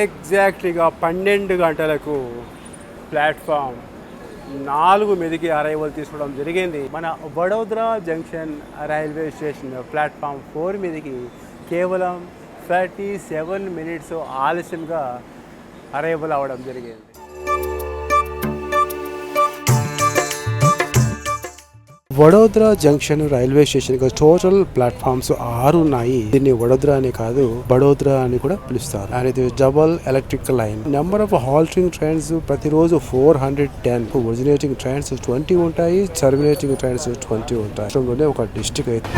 ఎగ్జాక్ట్లీగా 12 గంటలకు ప్లాట్ఫామ్ 4 మీదకి అరైవల్ తీసుకోవడం జరిగింది. మన Vadodara junction railway station platform 4 మీదకి కేవలం 37 మినిట్స్ ఆలస్యంగా అరైవల్ అవ్వడం జరిగింది. Vadodara junction railway station total platforms 6 ఉన్నాయి. దీన్ని వడోదరా అని కాదు, బడోదరా అని కూడా పిలుస్తారు. అండ్ ఇది double electrical line. Number of halting trains ప్రతిరోజు 410. ఒరిజినేటింగ్ ట్రైన్స్ 20 ఉంటాయి, టర్మినేటింగ్ ట్రైన్స్ 20 ఉంటాయి. ఒక డిస్ట్రిక్ట్ అయితే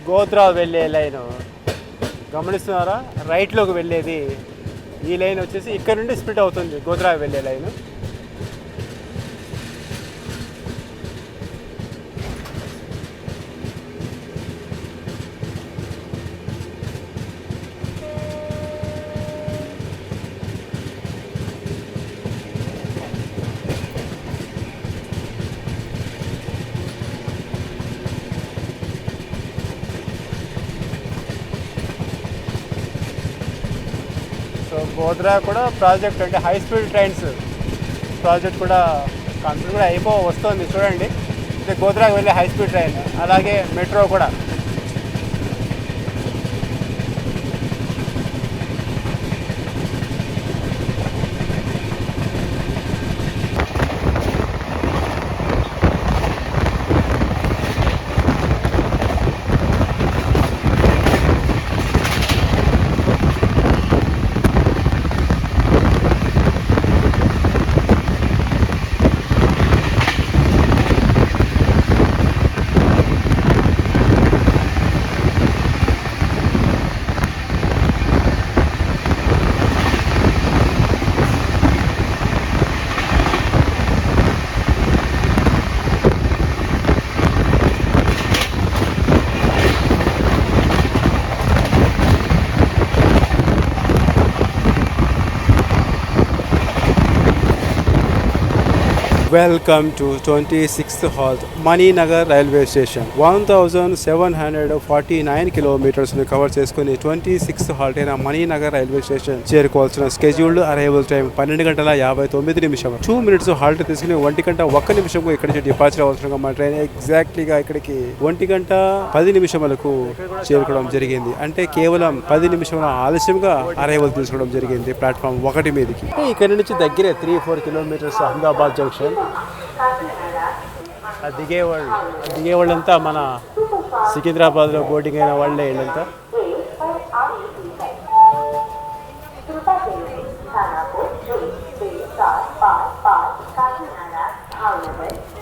గోద్రా వెళ్ళే లైను గమనిస్తున్నారా? రైట్లోకి వెళ్ళేది ఈ లైన్ వచ్చేసి ఇక్కడ నుండి స్ప్లిట్ అవుతుంది. గోద్రా వెళ్ళే లైను గోద్రా కూడా ప్రాజెక్ట్ అంటే హై స్పీడ్ ట్రైన్స్ ప్రాజెక్ట్ కూడా కంప్లీట్ కూడా వస్తుంది చూడండి. ఇది గోద్రాకి వెళ్ళే హై స్పీడ్ ట్రైన్, అలాగే మెట్రో కూడా. Welcome to 26th halt Maninagar railway station. 1749 కిలోమీటర్స్ని కవర్ చేసుకుని 26th halt అయిన మణినగర్ రైల్వే స్టేషన్ చేరుకోవాల్సిన స్కెడ్యూల్డ్ అరైవల్ టైం 12 గంటల 59 నిమిషం. 2 minutes హాల్ట్ తీసుకుని 1 గంట 1 నిమిషం ఇక్కడ నుంచి డిపార్చర్ అవ్వాల్సిన మన ట్రైన్ ఎగ్జాక్ట్లీగా ఇక్కడికి 1 గంట 10 నిమిషాలకు చేరుకోవడం జరిగింది. అంటే కేవలం 10 నిమిషాల ఆలస్యంగా అరైవల్ తీసుకోవడం జరిగింది ప్లాట్ఫామ్ 1 మీదకి. ఇక్కడ నుంచి దగ్గరే 3-4 కిలోమీటర్స్ అహ్మదాబాద్ జంక్షన్. దిగేవాళ్ళంతా మన సికింద్రాబాద్లో బోర్డింగ్ అయిన వాళ్ళే వీళ్ళంతా.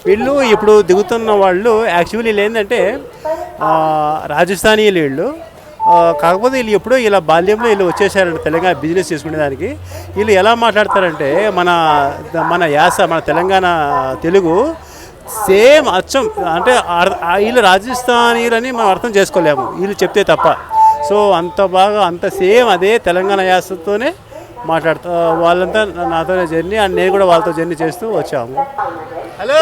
వీళ్ళు ఇప్పుడు దిగుతున్న వాళ్ళు యాక్చువల్లీ ఏంటంటే రాజస్థానీయులు వీళ్ళు. కాకపోతే వీళ్ళు ఎప్పుడో ఇలా బాల్యంలో వీళ్ళు వచ్చేసారంటే తెలంగాణ బిజినెస్ చేసుకునేదానికి. వీళ్ళు ఎలా మాట్లాడతారంటే మన యాస, మన తెలంగాణ తెలుగు సేమ్ అచ్చం. అంటే వీళ్ళు రాజస్థానీయులని మనం అర్థం చేసుకోలేము వీళ్ళు చెప్తే తప్ప. సో అంత బాగా అంత సేమ్ అదే తెలంగాణ యాసతోనే మాట్లాడుతా వాళ్ళంతా నాతోనే జర్నీ, అండ్ నేను కూడా వాళ్ళతో జర్నీ చేస్తూ వచ్చాము. హలో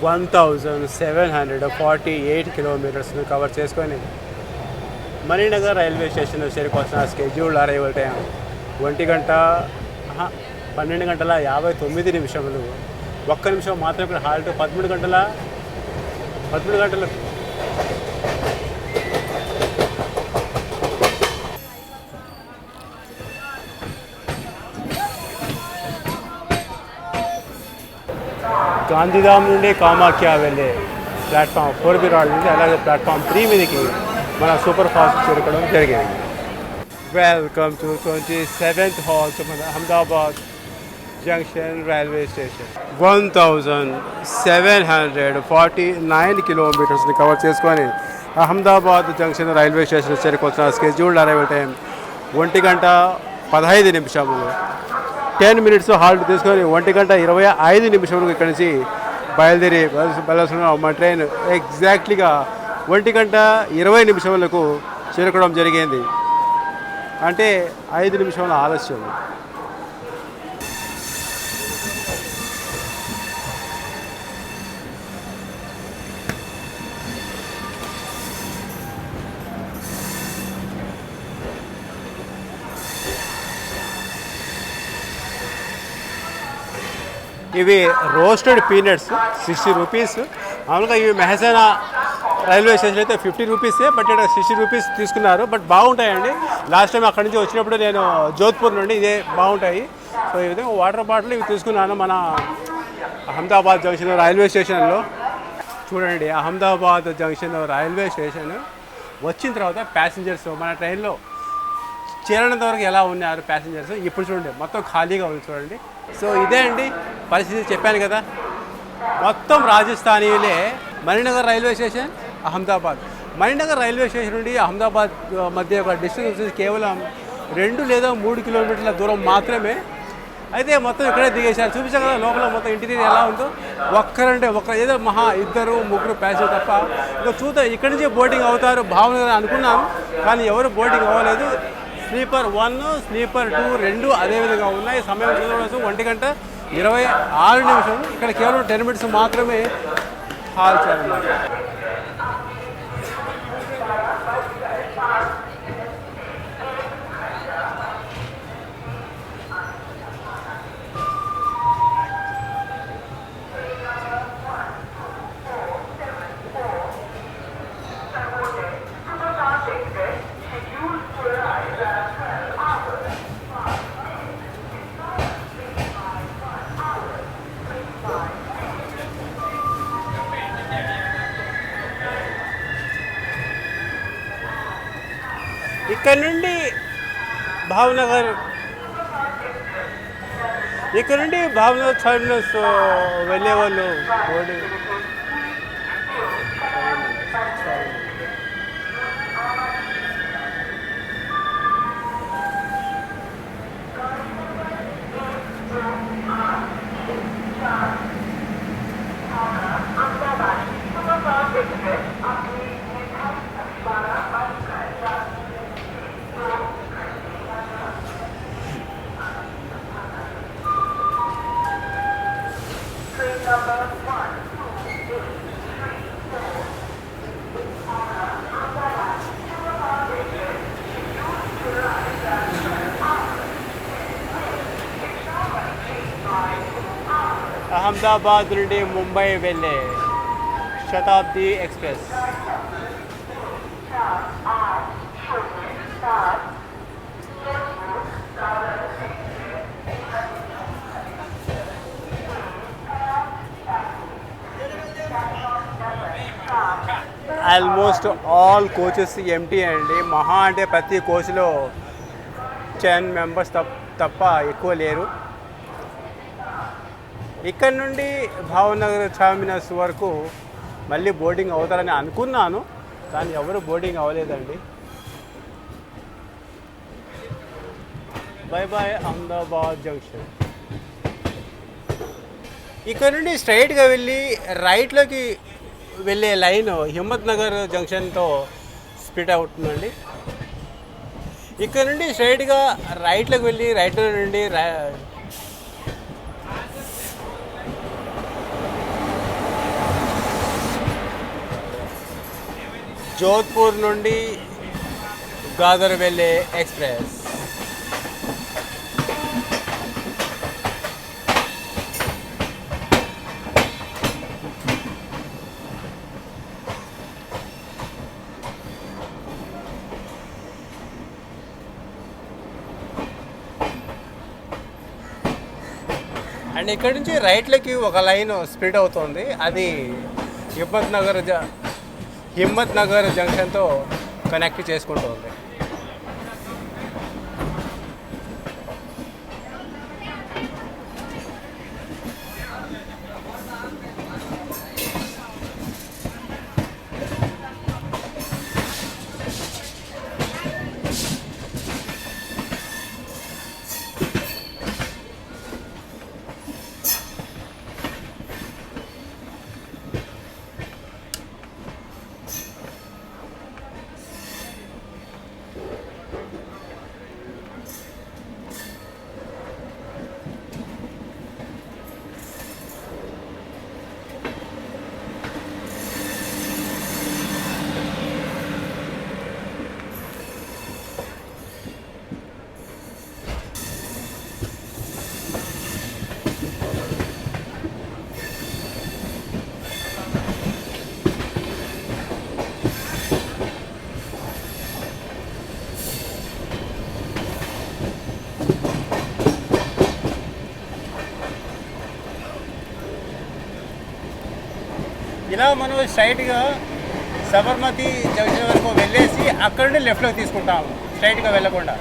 1748 కిలోమీటర్స్ను కవర్ చేసుకొని మణినగర్ రైల్వే స్టేషన్ చేరుకోవాల్సిన స్కెడ్యూల్డ్ అరైవల్ టైం 12:59 ఒక్క నిమిషం మాత్రం ఇక్కడ హాల్ట్ 13 గంటల గాంధీధామ్ నుండి కామాఖ్య వెళ్ళే ప్లాట్ఫామ్ 4 రాడ్ నుండి అలాగే ప్లాట్ఫామ్ 3 మీదకి మన సూపర్ ఫాస్ట్ చేరుకోవడం జరిగింది. వెల్కమ్ టు 27th హాల్ మన అహ్మదాబాద్ జంక్షన్ రైల్వే స్టేషన్. 1749 కిలోమీటర్స్ని కవర్ చేసుకొని అహ్మదాబాద్ జంక్షన్ రైల్వే స్టేషన్ చేరుకోవాల్సిన scheduled arrival time 1:15. 10 minutes halt తీసుకొని 1:25 ఇక్కడి నుంచి బయలుదేరాల్సిన మా ట్రైన్ ఎగ్జాక్ట్లీగా 1:20 చేరుకోవడం జరిగింది. అంటే 5 నిమిషాల ఆలస్యం. ఇవి రోస్టెడ్ పీనట్స్ 60 రూపీస్. మామూలుగా ఇవి మెహసానా రైల్వే స్టేషన్ అయితే 50 రూపీసే, బట్ ఇక్కడ 60 రూపీస్ తీసుకున్నారు. బట్ బాగుంటాయండి. లాస్ట్ టైం అక్కడి నుంచి వచ్చినప్పుడు నేను జోధ్పూర్ నుండి ఇదే బాగుంటాయి. సో ఈ విధంగా వాటర్ బాటిల్ ఇవి తీసుకున్నాను మన అహ్మదాబాద్ జంక్షన్ రైల్వే స్టేషన్లో. చూడండి, అహ్మదాబాద్ జంక్షన్ రైల్వే స్టేషన్ వచ్చిన తర్వాత ప్యాసింజర్స్ మన ట్రైన్లో చేరినంత వరకు ఎలా ఉన్నారు ప్యాసింజర్స్, ఇప్పుడు చూడండి మొత్తం ఖాళీగా ఉంది చూడండి. సో ఇదే అండి పరిస్థితి, చెప్పాను కదా. మొత్తం రాజస్థానీలే. Maninagar railway station Ahmedabad. Maninagar railway station నుండి అహ్మదాబాద్ మధ్య ఒక డిస్టెన్స్ వచ్చేసి కేవలం 2 లేదా 3 కిలోమీటర్ల దూరం మాత్రమే. అయితే మొత్తం ఇక్కడే దిగేశారు. చూపించాం కదా లోపల మొత్తం ఇంటీరియర్ ఎలా ఉందో. ఒక్కరంటే ఏదో ఇద్దరు ముగ్గురు ప్యాసింజర్ తప్ప ఇంకా చూద్దాం. ఇక్కడి నుంచి బోర్డింగ్ అవుతారు భావనగర్ అనుకున్నాను, కానీ ఎవరు బోర్డింగ్ అవ్వలేదు. స్లీపర్ 1, స్లీపర్ 2 రెండు అదేవిధంగా ఉన్నాయి. సమయం చూడవచ్చు 1:26. ఇక్కడ కేవలం 10 మినిట్స్ మాత్రమే హాల్ చేయాలన్నమాట. ఇక్కడ నుండి భావనగర్ టర్మినల్స్ వెళ్ళే వాళ్ళు బోర్డింగ్ అహ్మదాబాద్ నుండి ముంబై వెళ్ళే Shatabdi express. Almost all coaches empty అండి. మహా అంటే ప్రతి కోచ్లో 10 మెంబర్స్ తప్ప ఎక్కువ లేరు. ఇక్కడ నుండి భావనగర్ టర్మినస్ వరకు మళ్ళీ బోర్డింగ్ అవుతారని అనుకున్నాను, కానీ ఎవరు బోర్డింగ్ అవ్వలేదండి. Bye bye Ahmedabad junction. ఇక్కడ నుండి స్ట్రైట్గా వెళ్ళి రైట్లోకి వెళ్ళే లైన్ హిమ్మత్ నగర్ జంక్షన్తో స్ప్లిట్ అవుతుందండి. ఇక్కడ నుండి స్ట్రైట్గా రైట్లోకి వెళ్ళి రైట్లో నుండి జోధ్పూర్ నుండి గాదర్ వెళ్ళే ఎక్స్ప్రెస్. అండ్ ఇక్కడ నుంచి రైట్లకి ఒక లైన్ స్ప్లిట్ అవుతుంది. అది హిమ్మత్ నగర్ జంక్షన్తో కనెక్ట్ చేసుకుంటుంది. ఇలా మనం స్ట్రైట్గా సబర్మతి జంక్షన్ వరకు వెళ్ళేసి అక్కడ నుండి లెఫ్ట్లోకి తీసుకుంటాము, స్ట్రైట్గా వెళ్ళకుండా.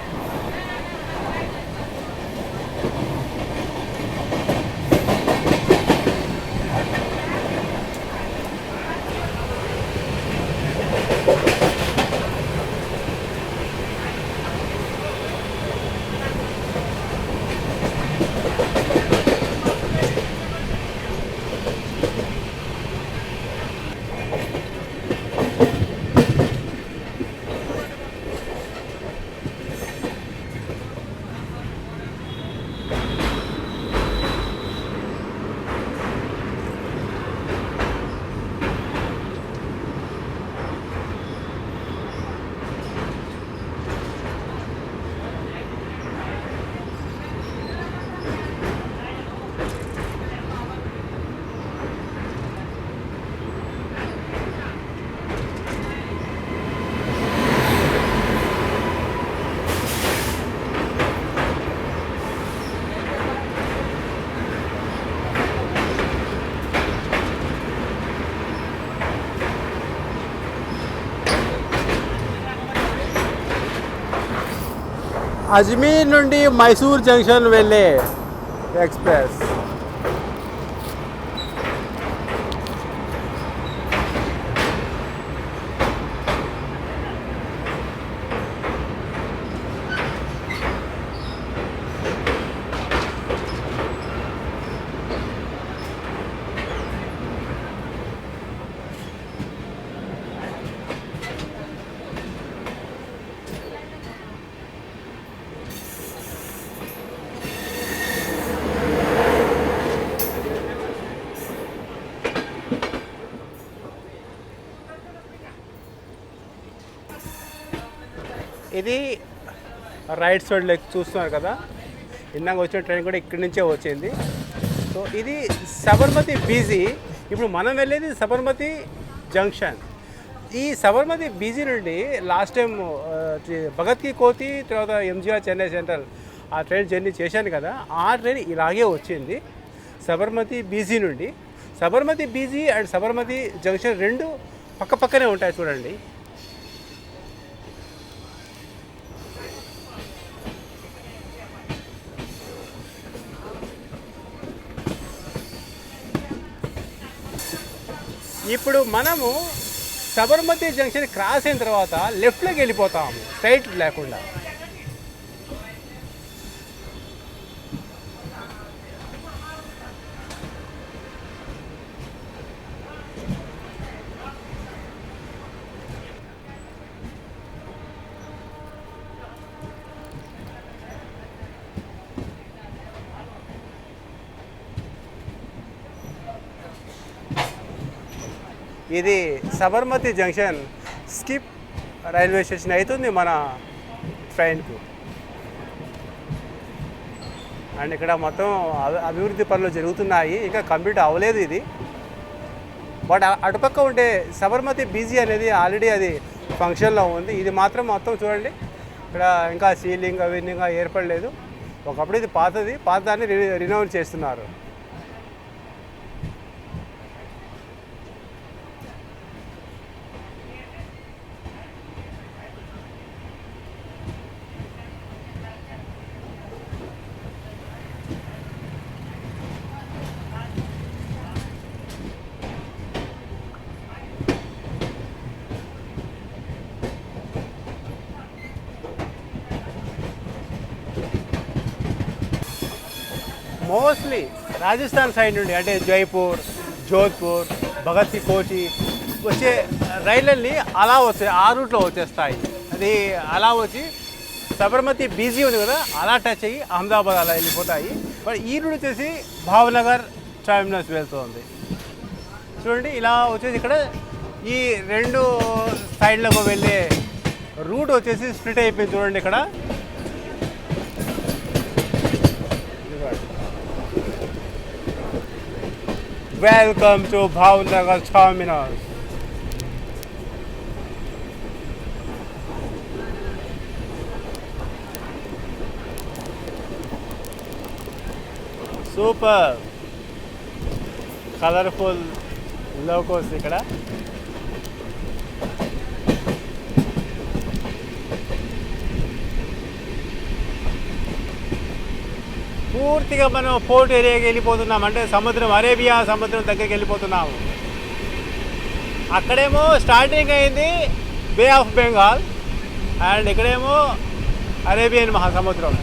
అజ్మీర్ నుండి మైసూర్ జంక్షన్ వెళ్ళే ఎక్స్ప్రెస్. ఇది రైట్ సైడ్ లెగ్ చూస్తున్నారు కదా, ఇందాక వచ్చిన ట్రైన్ కూడా ఇక్కడి నుంచే వచ్చింది. సో ఇది సబర్మతి బీజీ. ఇప్పుడు మనం వెళ్ళేది సబర్మతి జంక్షన్. ఈ సబర్మతి బీజీ నుండి లాస్ట్ టైం భగత్ కి కోతి తర్వాత ఎంజీఆర్ చెన్నై సెంట్రల్ ఆ ట్రైన్ జర్నీ చేశాను కదా, ఆ ట్రైన్ ఇలాగే వచ్చింది సబర్మతి బీజీ నుండి. Sabarmati BG and Sabarmati junction రెండు పక్క పక్కనే ఉంటాయి చూడండి. ఇప్పుడు మనము సబర్మతి జంక్షన్ క్రాస్ అయిన తర్వాత లెఫ్ట్లోకి వెళ్ళిపోతాము, స్ట్రైట్ లేకుండా. ఇది Sabarmati junction skip railway station అవుతుంది మన ట్రైన్కు. అండ్ ఇక్కడ మొత్తం అభివృద్ధి పనులు జరుగుతున్నాయి, ఇంకా కంప్లీట్ అవ్వలేదు ఇది. బట్ అటుపక్క ఉంటే సబర్మతి బీజీ అనేది ఆల్రెడీ అది ఫంక్షన్లో ఉంది. ఇది మాత్రం మొత్తం చూడండి, ఇక్కడ ఇంకా సీలింగ్ అవన్నీ ఇంకా ఏర్పడలేదు. ఒకప్పుడు ఇది పాత దాన్ని రినోవేట్ చేస్తున్నారు. మోస్ట్లీ రాజస్థాన్ సైడ్ నుండి అంటే జైపూర్, జోధ్పూర్, భగత్ సింగ్ కోచి వచ్చే రైళ్ళన్నీ అలా వస్తాయి, ఆ రూట్లో వచ్చేస్తాయి. అది అలా వచ్చి సబర్మతి బీజీ ఉంది కదా, అలా టచ్ అయ్యి అహ్మదాబాద్ అలా వెళ్ళిపోతాయి. బట్ ఈ రూట్ వచ్చేసి భావనగర్ టర్మినస్ వెళ్తుంది. చూడండి ఇలా వచ్చేసి ఇక్కడ ఈ 2 సైడ్లకు వెళ్ళే రూట్ వచ్చేసి స్ప్లిట్ అయిపోయింది. చూడండి ఇక్కడ welcome to Bhavnagar terminus. Super colourful locos ఇక్కడ. పూర్తిగా మనం పోర్ట్ ఏరియాకి వెళ్ళిపోతున్నాం, అంటే అరేబియా సముద్రం దగ్గరికి వెళ్ళిపోతున్నాము. అక్కడేమో స్టార్టింగ్ అయింది బే ఆఫ్ బెంగాల్, అండ్ ఇక్కడేమో అరేబియన్ మహాసముద్రం.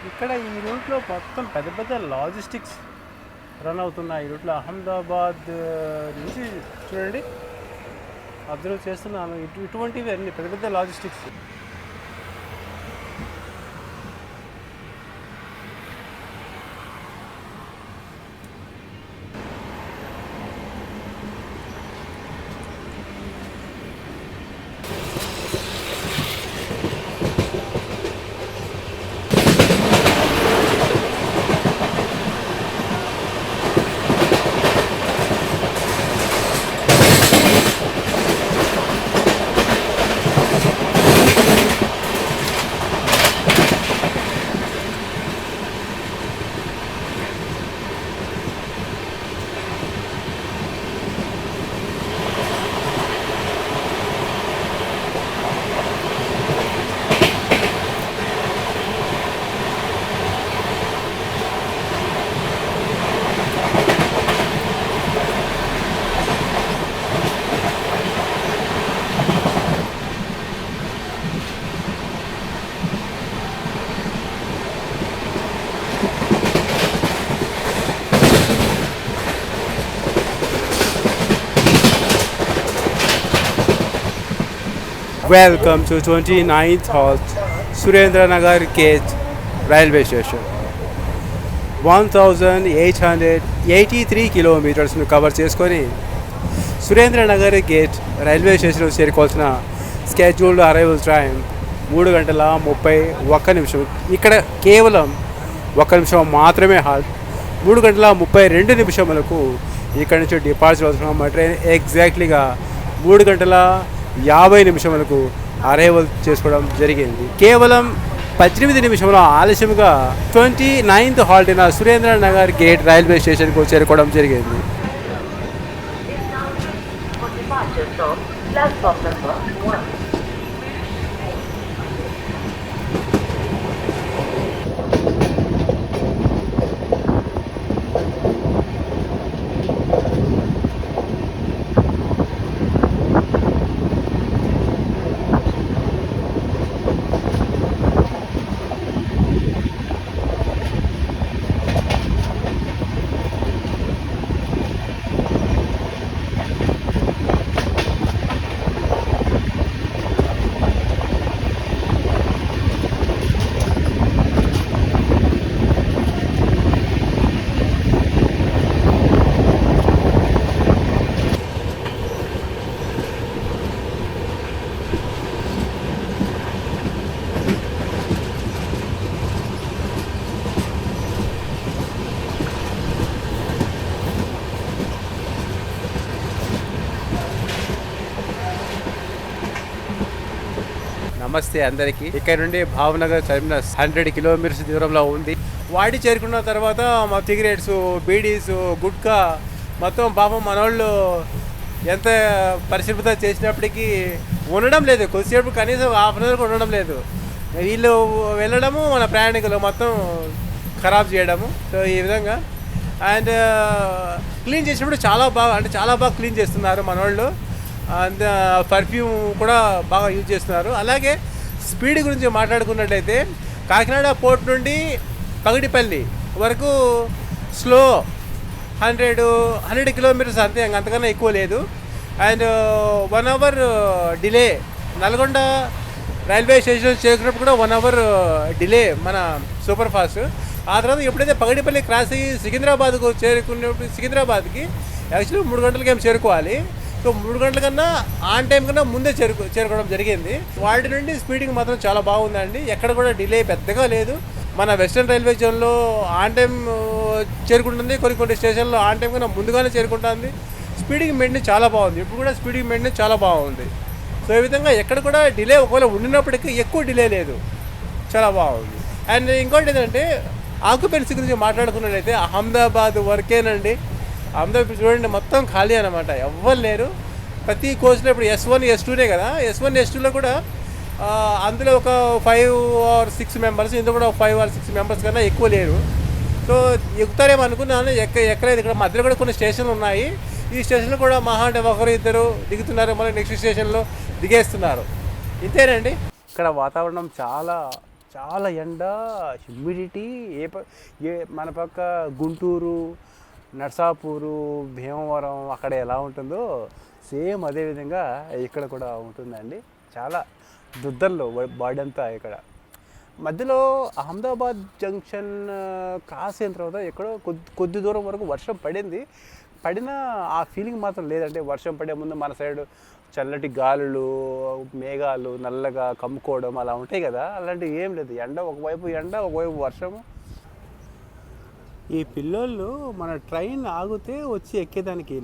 ఇక్కడ ఈ రూట్లో మొత్తం పెద్ద పెద్ద లాజిస్టిక్స్ రన్ అవుతున్నాయి. ఈ రూట్లో అహ్మదాబాద్ నుంచి చూడండి అబ్జర్వ్ చేస్తున్నాను, ఇటువంటివి అన్ని పెద్ద పెద్ద logistics. Welcome to 29th halt, Surendra Nagar Gate Railway Station. 1883 కిలోమీటర్స్ను cover చేసుకొని సురేంద్రనగర్ గేట్ రైల్వే స్టేషన్లో చేరుకోవాల్సిన స్కెడ్యూల్డ్ అరైవల్ టైం 3:31 ఇక్కడ కేవలం 1 నిమిషం మాత్రమే హాల్ట్. 3:32 ఇక్కడ నుంచి డిపార్చర్ అవుతున్నాం. మా ట్రైన్ ఎగ్జాక్ట్లీగా 3:50 అరైవల్ చేసుకోవడం జరిగింది. కేవలం 18 నిమిషంలో ఆలస్యంగా 29th హాల్ట్ అయిన సురేంద్రనగర్ గేట్ రైల్వే స్టేషన్కు చేరుకోవడం జరిగింది. నమస్తే అందరికీ. ఇక్కడ నుండి భావనగర్ టెర్మినస్ 100 కిలోమీటర్స్ దూరంలో ఉంది. వాడి చేరుకున్న తర్వాత మా సిగరెట్స్, బీడీస్, గుట్కా మొత్తం పాపం మనోళ్ళు ఎంత పరిశుభ్రత చేసినప్పటికీ ఉండడం లేదు. కొద్దిసేపు కనీసం హాఫ్ అన్ అవర్ కూడా ఉండడం లేదు. వీళ్ళు వెళ్ళడము మన ప్రయాణికులు మొత్తం ఖరాబ్ చేయడము. సో ఈ విధంగా అండ్ క్లీన్ చేసినప్పుడు చాలా బాగా క్లీన్ చేస్తున్నారు మనోళ్ళు. అండ్ పర్ఫ్యూమ్ కూడా బాగా యూజ్ చేస్తున్నారు. అలాగే స్పీడ్ గురించి మాట్లాడుకున్నట్టయితే కాకినాడ పోర్ట్ నుండి పగడిపల్లి వరకు స్లో 100 కిలోమీటర్స్ అంతే, అంతకన్నా ఎక్కువ లేదు. And 1 hour delay Nalgonda railway station చేరుకున్నప్పుడు కూడా 1 అవర్ డిలే మన సూపర్ ఫాస్ట్. ఆ తర్వాత ఎప్పుడైతే పగడిపల్లి క్రాస్ అయ్యి సికింద్రాబాద్కు చేరుకున్నప్పుడు సికింద్రాబాద్కి యాక్చువల్లీ 3 గంటలకి ఏం చేరుకోవాలి. సో 3 గంటల కన్నా ఆన్ టైం కన్నా ముందే చేరుకోవడం జరిగింది. వాటి నుండి స్పీడింగ్ మాత్రం చాలా బాగుందండి. ఎక్కడ కూడా డిలే పెద్దగా లేదు. మన వెస్టర్న్ రైల్వే జోన్లో ఆన్ టైం చేరుకుంటుంది, కొన్ని స్టేషన్లో ఆన్ టైం కన్నా ముందుగానే చేరుకుంటుంది. స్పీడింగ్ మెయింటెనెన్స్ చాలా బాగుంది. ఇప్పుడు కూడా స్పీడింగ్ మెయింటెనెన్స్ చాలా బాగుంది. సో ఈ విధంగా ఎక్కడ కూడా డిలే ఒకవేళ ఉండినప్పటికీ ఎక్కువ డిలే లేదు, చాలా బాగుంది. అండ్ ఇంకోటి ఏంటంటే ఆక్యుపెన్సీ గురించి మాట్లాడుకున్నట్లయితే అహ్మదాబాద్ వరకేనండి. అహ్మదాబాద్ చూడండి మొత్తం ఖాళీ అనమాట, ఎవ్వరు లేరు. ప్రతి కోచ్లో ఇప్పుడు S1, S2నే కదా. S1, S2లో కూడా అందులో ఒక 5 or 6 మెంబర్స్, ఇందులో కూడా 5 or 6 మెంబర్స్ కన్నా ఎక్కువ లేరు. సో ఎక్కుతారేమో అనుకున్నాను, ఎక్కలేదు. ఇక్కడ మధ్యలో కూడా కొన్ని స్టేషన్లు ఉన్నాయి. ఈ స్టేషన్లో కూడా మహా అంటే 1-2 దిగుతున్నారు, మళ్ళీ నెక్స్ట్ స్టేషన్లో దిగేస్తున్నారు. ఇంతేనండి. ఇక్కడ వాతావరణం చాలా ఎండ, హ్యూమిడిటీ. మన పక్క గుంటూరు, నర్సాపూరు, భీమవరం అక్కడ ఎలా ఉంటుందో సేమ్ అదేవిధంగా ఇక్కడ కూడా ఉంటుందండి. చాలా దుద్దల్లో బాడీ అంతా. ఇక్కడ మధ్యలో అహ్మదాబాద్ జంక్షన్ క్రాస్ అయిన తర్వాత ఎక్కడో కొద్ది దూరం వరకు వర్షం పడిన ఆ ఫీలింగ్ మాత్రం లేదంటే. వర్షం పడే ముందు మన సైడ్ చల్లటి గాలులు, మేఘాలు నల్లగా కమ్ముకోవడం అలా ఉంటాయి కదా, అలాంటివి ఏం లేదు. ఒకవైపు ఎండ, ఒకవైపు వర్షము. ఈ పిల్లోళ్ళు మన ట్రైన్ ఆగితే వచ్చి ఎక్కేదానికి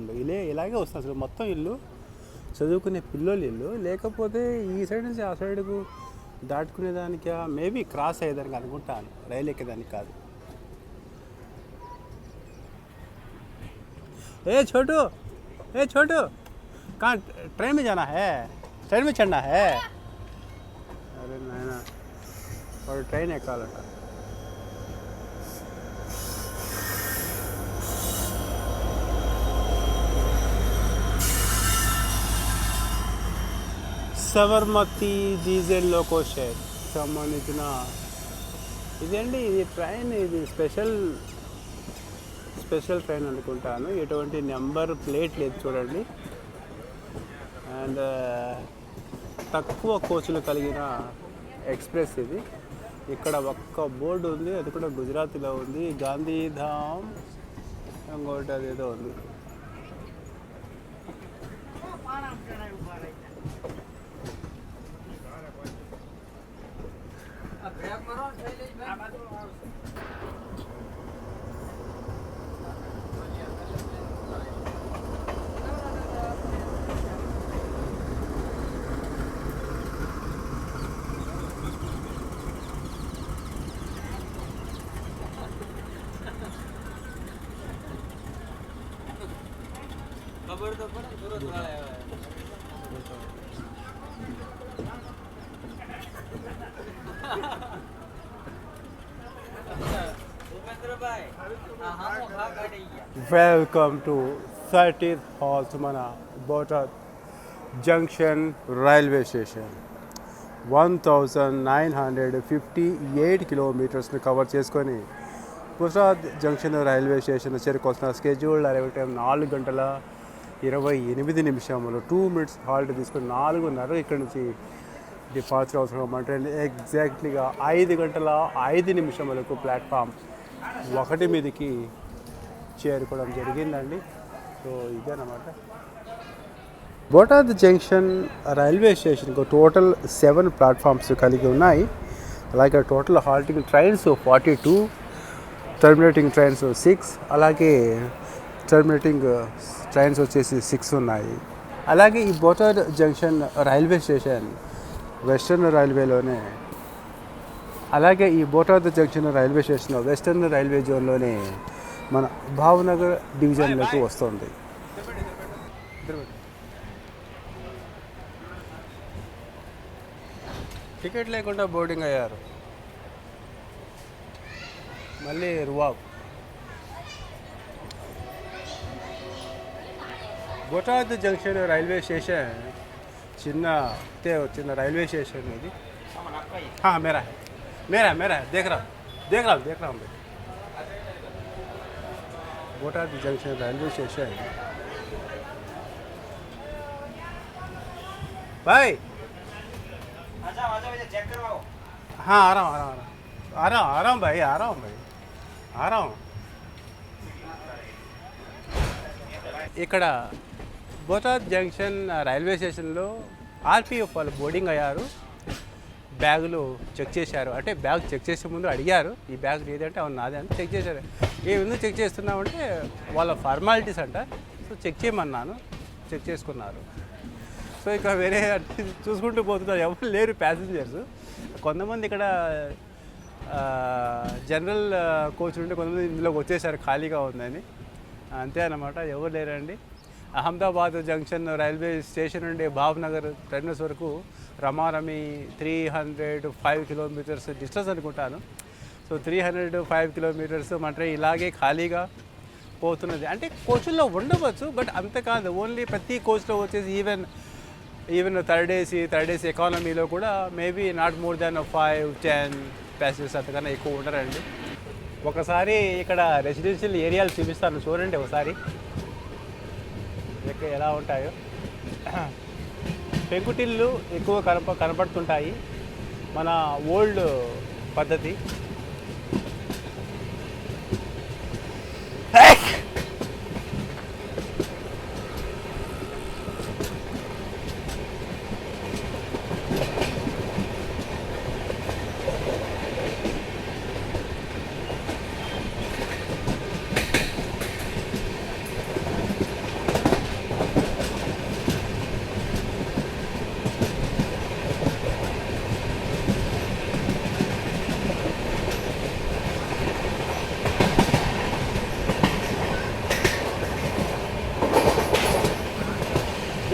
ఇలాగే వస్తుంది. అసలు మొత్తం ఇల్లు చదువుకునే పిల్లోళ్ళు ఇల్లు. లేకపోతే ఈ సైడ్ నుంచి ఆ సైడ్కు దాటుకునేదానికి మేబీ క్రాస్ అయ్యేదానికి అనుకుంటాను, రైలు ఎక్కేదానికి కాదు. ఏ చోటు कहाँ ट्रेन में जाना है, ट्रेन में चढ़ना है. अरे नायना और ट्रेन ఎక్కాలంట. సబర్మతి డీజిల్ లోకో షేర్ సంబంధించిన ఇదండి. ఇది ట్రైన్, ఇది స్పెషల్ ట్రైన్ అనుకుంటాను. ఎటువంటి నెంబర్ ప్లేట్ లేదు చూడండి. అండ్ తక్కువ కోచ్లు కలిగిన ఎక్స్ప్రెస్ ఇది. ఇక్కడ ఒక్క బోర్డు ఉంది, అది కూడా గుజరాతీలో ఉంది, గాంధీధామ్ ఇంకోటి అదేదో ఉంది. వెల్కమ్ టు 30th హాల్ట్ మన బోటాద్ జంక్షన్ రైల్వే స్టేషన్. 1958 కిలోమీటర్స్ని కవర్ చేసుకొని బోటాద్ జంక్షన్ రైల్వే స్టేషన్ చేరుకోవాల్సిన స్కెడ్యూల్డ్ అరైవల్ టైం 4 గంటల 28 నిమిషములు. 2 minutes హాల్ట్ తీసుకొని 4:30 ఇక్కడ నుంచి డిపార్చర్ అవసరం. అంటే ఎగ్జాక్ట్లీగా 5 గంటల 5 నిమిషములకు ప్లాట్ఫామ్ 1 మీదకి చేరుకోవడం జరిగిందండి. సో ఇదేనమాట బోటాద్ జంక్షన్ రైల్వే స్టేషన్కు టోటల్ 7 ప్లాట్ఫామ్స్ కలిగి ఉన్నాయి. అలాగే total halting trains 42, terminating trains 6, అలాగే టర్మినేటింగ్ ట్రైన్స్ వచ్చేసి 6 ఉన్నాయి. అలాగే ఈ Botad junction railway station western రైల్వేలోనే, అలాగే ఈ Botad junction railway station western railway జోన్లోనే మన భావనగర్ డివిజన్లోకి వస్తుంది. టికెట్ లేకుండా బోర్డింగ్ అయ్యారు. మళ్ళీ రువాబ్. బోటాద్ జంక్షన్ రైల్వే స్టేషన్ చిన్న రైల్వే స్టేషన్ ఇది. మేరా మేరా మేరా దేఖ రా బోటాద్ జంక్షన్ రైల్वे स्टेशन भाई हाँ आ रहा हूँ भाई आ रहा हूँ ఇక్కడ బోటాద్ జంక్షన్ రైల్వే స్టేషన్లో ఆర్పిఎఫ్ వాళ్ళు బోర్డింగ్ అయ్యారు. బ్యాగులు చెక్ చేశారు. అంటే బ్యాగ్ చెక్ చేసే ముందు అడిగారు, ఈ బ్యాగ్ ఏదంటే అవును నాదే అని చెక్ చేశారు. ఎందుకు చెక్ చేస్తున్నామంటే వాళ్ళ ఫార్మాలిటీస్ అంట. సో చెక్ చేయమన్నాను, చెక్ చేసుకున్నారు. సో ఇక వేరే చూసుకుంటూ పోతున్నారు, ఎవరు లేరు ప్యాసింజర్స్. కొంతమంది ఇక్కడ జనరల్ కోచ్ నుండి కొంతమంది ఇందులోకి వచ్చేసారు, ఖాళీగా ఉందని. అంతే అన్నమాట, ఎవరు లేరండి. అహ్మదాబాద్ జంక్షన్ రైల్వే స్టేషన్ నుండి భావనగర్ టెర్మినస్ వరకు రమారమి 305 కిలోమీటర్స్ డిస్టెన్స్ అనుకుంటాను. సో 305 కిలోమీటర్స్ అంటే ఇలాగే ఖాళీగా పోతున్నది. అంటే కోచ్ల్లో ఉండవచ్చు, బట్ అంత కాదు. ఓన్లీ ప్రతి కోచ్లో వచ్చేసి ఈవెన్ థర్డ్ ఏసీ ఎకానమీలో కూడా maybe not more than 5-10 passengers అంతకన్నా ఎక్కువ ఉండరండి. ఒకసారి ఇక్కడ రెసిడెన్షియల్ ఏరియాలు చూపిస్తాను, చూడండి ఒకసారి ఎలా ఉంటాయో. పెంకుటిల్లు ఎక్కువ కనపడుతుంటాయి, మన ఓల్డ్ పద్ధతి.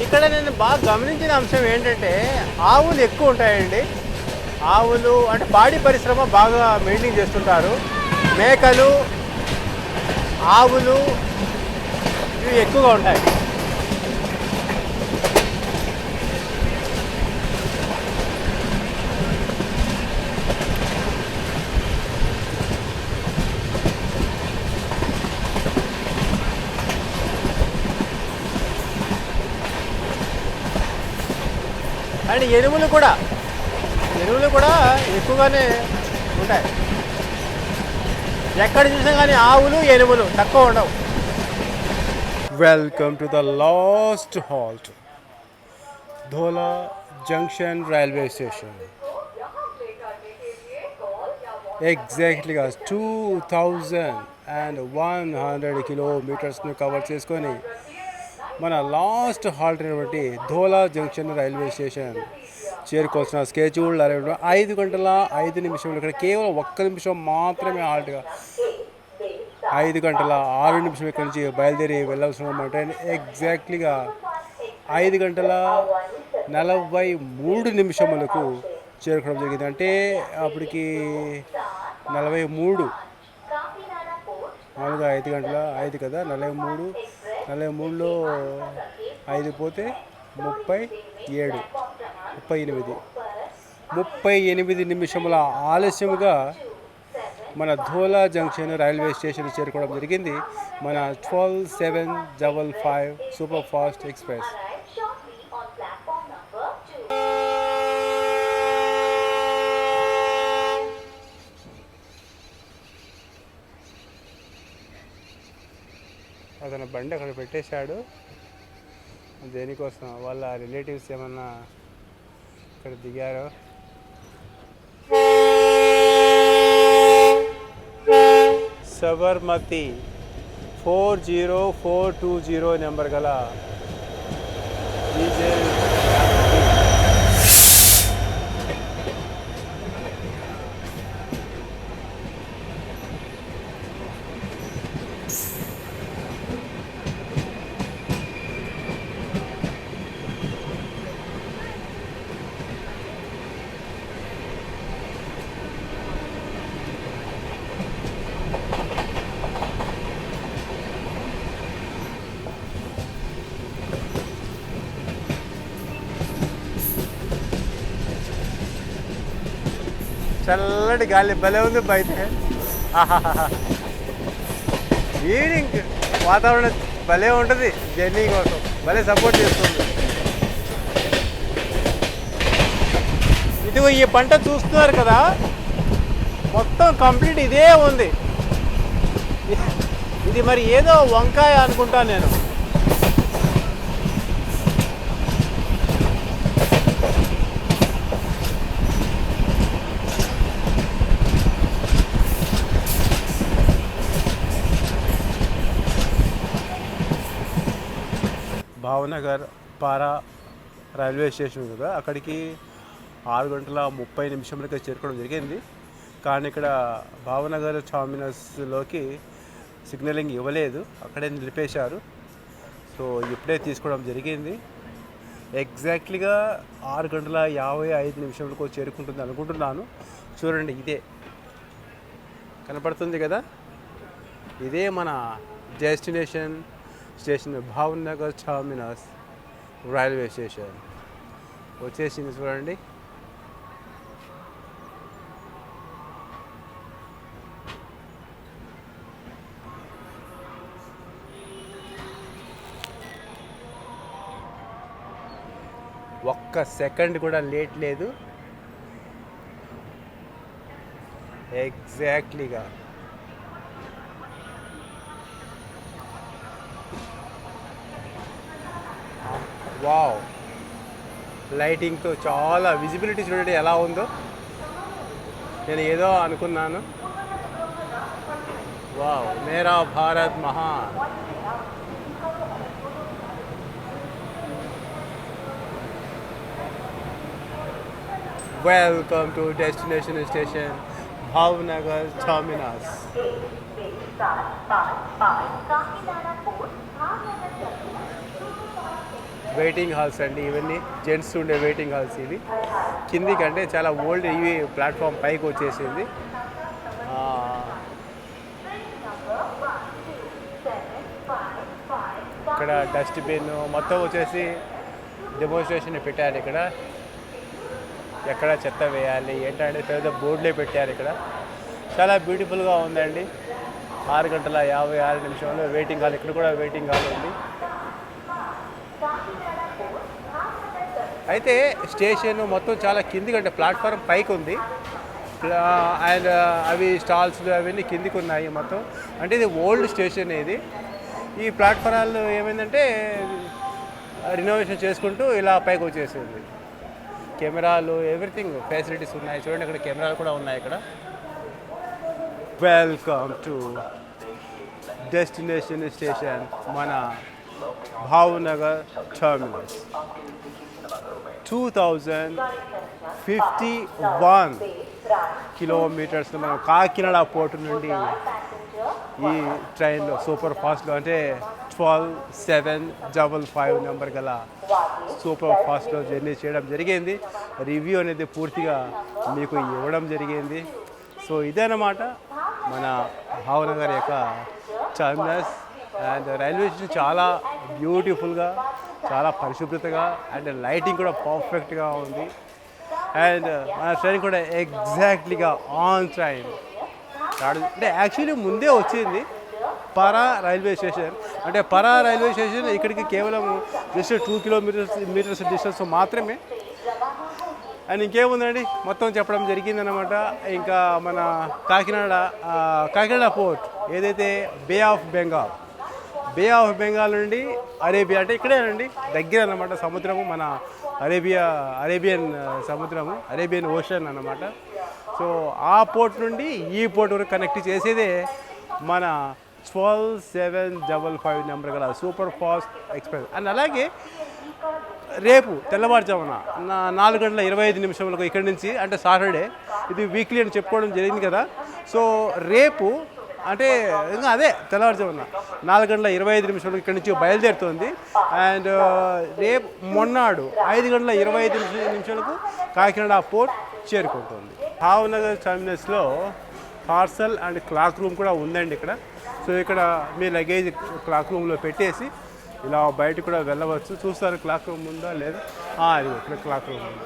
ఇక్కడ నేను బాగా గమనించిన అంశం ఏంటంటే ఆవులు ఎక్కువ ఉంటాయండి. ఆవులు అంటే పాడి పరిశ్రమ బాగా మెయింటైన్ చేస్తుంటారు. మేకలు, ఆవులు ఇవి ఎక్కువగా ఉంటాయి. అండ్ ఎనుములు కూడా ఎక్కువగానే ఉంటాయి. ఎక్కడ చూసినా కానీ ఆవులు ఎనుములు తక్కువ ఉండవు. Welcome to the last halt, Dhola junction railway station. ఎగ్జాక్ట్లీగా 2100 కిలోమీటర్స్ను కవర్ చేసుకొని మన లాస్ట్ హాల్ట్ అయినటువంటి ధోలా జంక్షన్ రైల్వే స్టేషన్ చేరుకోవాల్సిన స్కెడ్యూల్ 5 గంటల 5 నిమిషాలు. ఇక్కడ కేవలం 1 నిమిషం మాత్రమే హాల్ట్గా 5 గంటల 6 నిమిషాలు ఇక్కడ నుంచి బయలుదేరి వెళ్ళాల్సిన ట్రైన్ ఎగ్జాక్ట్లీగా 5 గంటల 43 నిమిషములకు చేరుకోవడం జరిగింది. అంటే అప్పటికి 43 మామూలుగా 5 గంటల 5 కదా, 43లో 5 పోతే 38 నిమిషముల ఆలస్యముగా మన ధోలా జంక్షన్ రైల్వే స్టేషన్ చేరుకోవడం జరిగింది మన 12755 సూపర్ ఫాస్ట్ ఎక్స్ప్రెస్. అతను బండి అక్కడ పెట్టేశాడు. దేనికోసం వాళ్ళ రిలేటివ్స్ ఏమన్నా ఇక్కడ దిగారో. సబర్మతి 40420 నెంబర్ గల డీజిల్ చల్లటి గాలి భలే ఉంది బయట. ఈవినింగ్ వాతావరణం భలే ఉంటుంది, జర్నీ కోసం భలే సపోర్ట్ చేస్తుంది. ఇదిగో ఈ పంట చూస్తున్నారు కదా, మొత్తం కంప్లీట్ ఇదే ఉంది. ఇది మరి ఏదో వంకాయ అనుకుంటాను నేను. భావనగర్ పారా రైల్వే స్టేషన్ కదా, అక్కడికి 6 గంటల 30 నిమిషాలకి చేరుకోవడం జరిగింది. కానీ ఇక్కడ భావనగర్ చామినస్లోకి సిగ్నలింగ్ ఇవ్వలేదు, అక్కడే నిలిపేశారు. సో ఇప్పుడే తీసుకోవడం జరిగింది. ఎగ్జాక్ట్లీగా 6 గంటల 55 నిమిషాలకు చేరుకుంటుంది అనుకుంటున్నాను. చూడండి, ఇదే కనపడుతుంది కదా, ఇదే మన destination station, Bhavnagar terminus railway station వచ్చేసింది. చూడండి, ఒక్క సెకండ్ కూడా లేట్ లేదు. ఎగ్జాక్ట్లీగా వావ్, లైటింగ్తో చాలా విజిబిలిటీ చూడండి ఎలా ఉందో. నేను ఏదో అనుకున్నాను. వావ్, మేరా భారత్ మహాన్. Welcome to destination station Bhavnagar terminus. Waiting halls అండి ఇవన్నీ, జెంట్స్ ఉండే వెయిటింగ్ హాల్స్ ఇవి. కింది కంటే చాలా ఓల్డ్, ఇవి ప్లాట్ఫామ్ పైకి వచ్చేసింది. ఇక్కడ డస్ట్బిన్ మొత్తం వచ్చేసి డెమోన్స్ట్రేషన్ పెట్టారు. ఇక్కడ ఎక్కడ చెత్త వేయాలి ఏంటంటే పెద్ద బోర్డులే పెట్టారు. ఇక్కడ చాలా బ్యూటిఫుల్గా ఉందండి. 6 గంటల 56 నిమిషంలో వెయిటింగ్ హాల్. ఇక్కడ కూడా వెయిటింగ్ హాల్ ఉంది. అయితే స్టేషన్ మొత్తం చాలా కిందికి అంటే ప్లాట్ఫారం పైకి ఉంది అండ్ అవి స్టాల్స్ అవన్నీ కిందికి ఉన్నాయి మొత్తం. అంటే ఇది ఓల్డ్ స్టేషన్ ఇది. ఈ ప్లాట్ఫారాలు ఏమైందంటే రినోవేషన్ చేసుకుంటూ ఇలా పైకి వచ్చేసింది. కెమెరాలు ఎవ్రీథింగ్ ఫెసిలిటీస్ ఉన్నాయి. చూడండి ఇక్కడ కెమెరాలు కూడా ఉన్నాయి ఇక్కడ. వెల్కమ్ టు డెస్టినేషన్ స్టేషన్ మన భావనగర్ టర్మినస్. 2051 కిలోమీటర్స్ మనం కాకినాడ పోర్టు నుండి ఈ ట్రైన్లో సూపర్ ఫాస్ట్లో అంటే 12755 నెంబర్ గల సూపర్ ఫాస్ట్లో జర్నీ చేయడం జరిగింది. రివ్యూ అనేది పూర్తిగా మీకు ఇవ్వడం జరిగింది. సో ఇదేనమాట మన భావనగర్ యొక్క టర్మినస్. అండ్ రైల్వే స్టేషన్ చాలా బ్యూటిఫుల్గా, చాలా పరిశుభ్రతగా అండ్ లైటింగ్ కూడా పర్ఫెక్ట్గా ఉంది. అండ్ మన ట్రైన్ కూడా ఎగ్జాక్ట్లీగా ఆన్ టైం అంటే యాక్చువల్లీ ముందే వచ్చింది పరా రైల్వే స్టేషన్. అంటే పరా రైల్వే స్టేషన్ ఇక్కడికి కేవలం జస్ట్ 2 కిలోమీటర్స్ డిస్టెన్స్ మాత్రమే. అండ్ ఇంకేముందండి మొత్తం చెప్పడం జరిగిందనమాట. ఇంకా మన కాకినాడ పోర్ట్ ఏదైతే బే ఆఫ్ బెంగాల్ నుండి అరేబియా అంటే ఇక్కడేనండి దగ్గర అన్నమాట సముద్రము, మన అరేబియన్ సముద్రము, అరేబియన్ ఓషన్ అన్నమాట. సో ఆ పోర్ట్ నుండి ఈ పోర్ట్ వరకు కనెక్ట్ చేసేదే మన 12755 నెంబర్ గల సూపర్ ఫాస్ట్ ఎక్స్ప్రెస్. అండ్ అలాగే రేపు తెల్లవారుజామున 4:25 ఇక్కడి నుంచి, అంటే సాటర్డే, ఇది వీక్లీ అని చెప్పుకోవడం జరిగింది కదా. సో రేపు అంటే ఇంకా అదే తెల్లవారుజామున 4:25 ఇక్కడి నుంచి బయలుదేరుతుంది. అండ్ రేపు మొన్నాడు 5:25 కాకినాడ పోర్ట్ చేరుకుంటుంది. భావనగర్ టర్మినస్లో పార్సల్ అండ్ క్లాక్ రూమ్ కూడా ఉందండి ఇక్కడ. సో ఇక్కడ మీ లగేజ్ క్లాక్ రూమ్లో పెట్టేసి ఇలా బయట కూడా వెళ్ళవచ్చు. చూస్తారు క్లాక్ రూమ్ ఉందా లేదా? అది ఇక్కడ క్లాక్ రూమ్ ఉంది.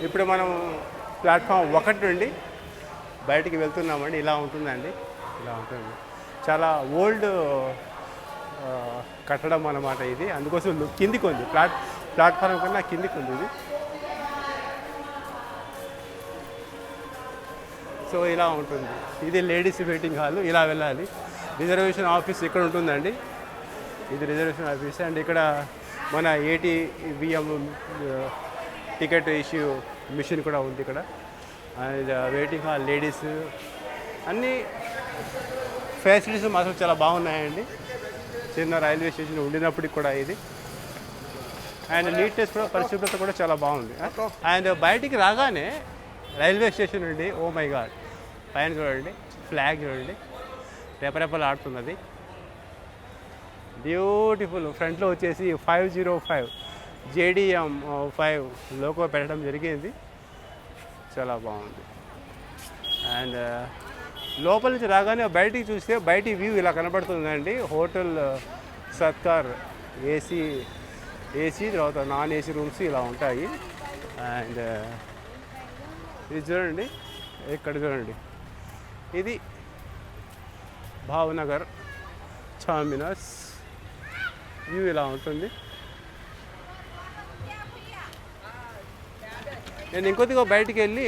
ఇప్పుడు మనం ప్లాట్ఫామ్ 1 నుండి బయటికి వెళ్తున్నామండి. ఇలా ఉంటుందండి, ఇలా ఉంటుంది. చాలా ఓల్డ్ కట్టడం అన్నమాట ఇది. అందుకోసం కిందికి ఉంది, ప్లాట్ఫారం కన్నా కిందికి ఉంది ఇది. సో ఇలా ఉంటుంది. ఇది లేడీస్ వెయిటింగ్ హాల్. ఇలా వెళ్ళాలి. రిజర్వేషన్ ఆఫీస్ ఇక్కడ ఉంటుందండి. ఇది రిజర్వేషన్ ఆఫీస్. అండ్ ఇక్కడ మన ATVM టికెట్ ఇష్యూ మిషన్ కూడా ఉంది ఇక్కడ. అండ్ వెయిటింగ్ హాల్, లేడీస్, అన్ని ఫెసిలిటీస్ మాత్రం చాలా బాగున్నాయండి. చిన్న రైల్వే స్టేషన్ ఉండినప్పటికి కూడా ఇది. అండ్ నీట్నెస్ కూడా, పరిశుభ్రత కూడా చాలా బాగుంది. అండ్ బయటికి రాగానే రైల్వే స్టేషన్ నుండి ఓ మై గాడ్ పైన చూడండి, ఫ్లాగ్ చూడండి, రెపరెపలు ఆడుతున్నది. బ్యూటిఫుల్. ఫ్రంట్లో వచ్చేసి 505 JDM 5 లోగో పెట్టడం జరిగింది. చాలా బాగుంది. అండ్ లోపల నుంచి రాగానే బయటికి చూస్తే బయటి వ్యూ ఇలా కనబడుతుందండి. హోటల్ సత్కార్ ఏసీ తర్వాత నాన్ ఏసీ రూమ్స్ ఇలా ఉంటాయి. అండ్ ఇది చూడండి, ఇక్కడ చూడండి, ఇది భావనగర్ టర్మినస్ వ్యూ ఇలా ఉంటుంది. నేను ఇంకొద్దిగా బయటికి వెళ్ళి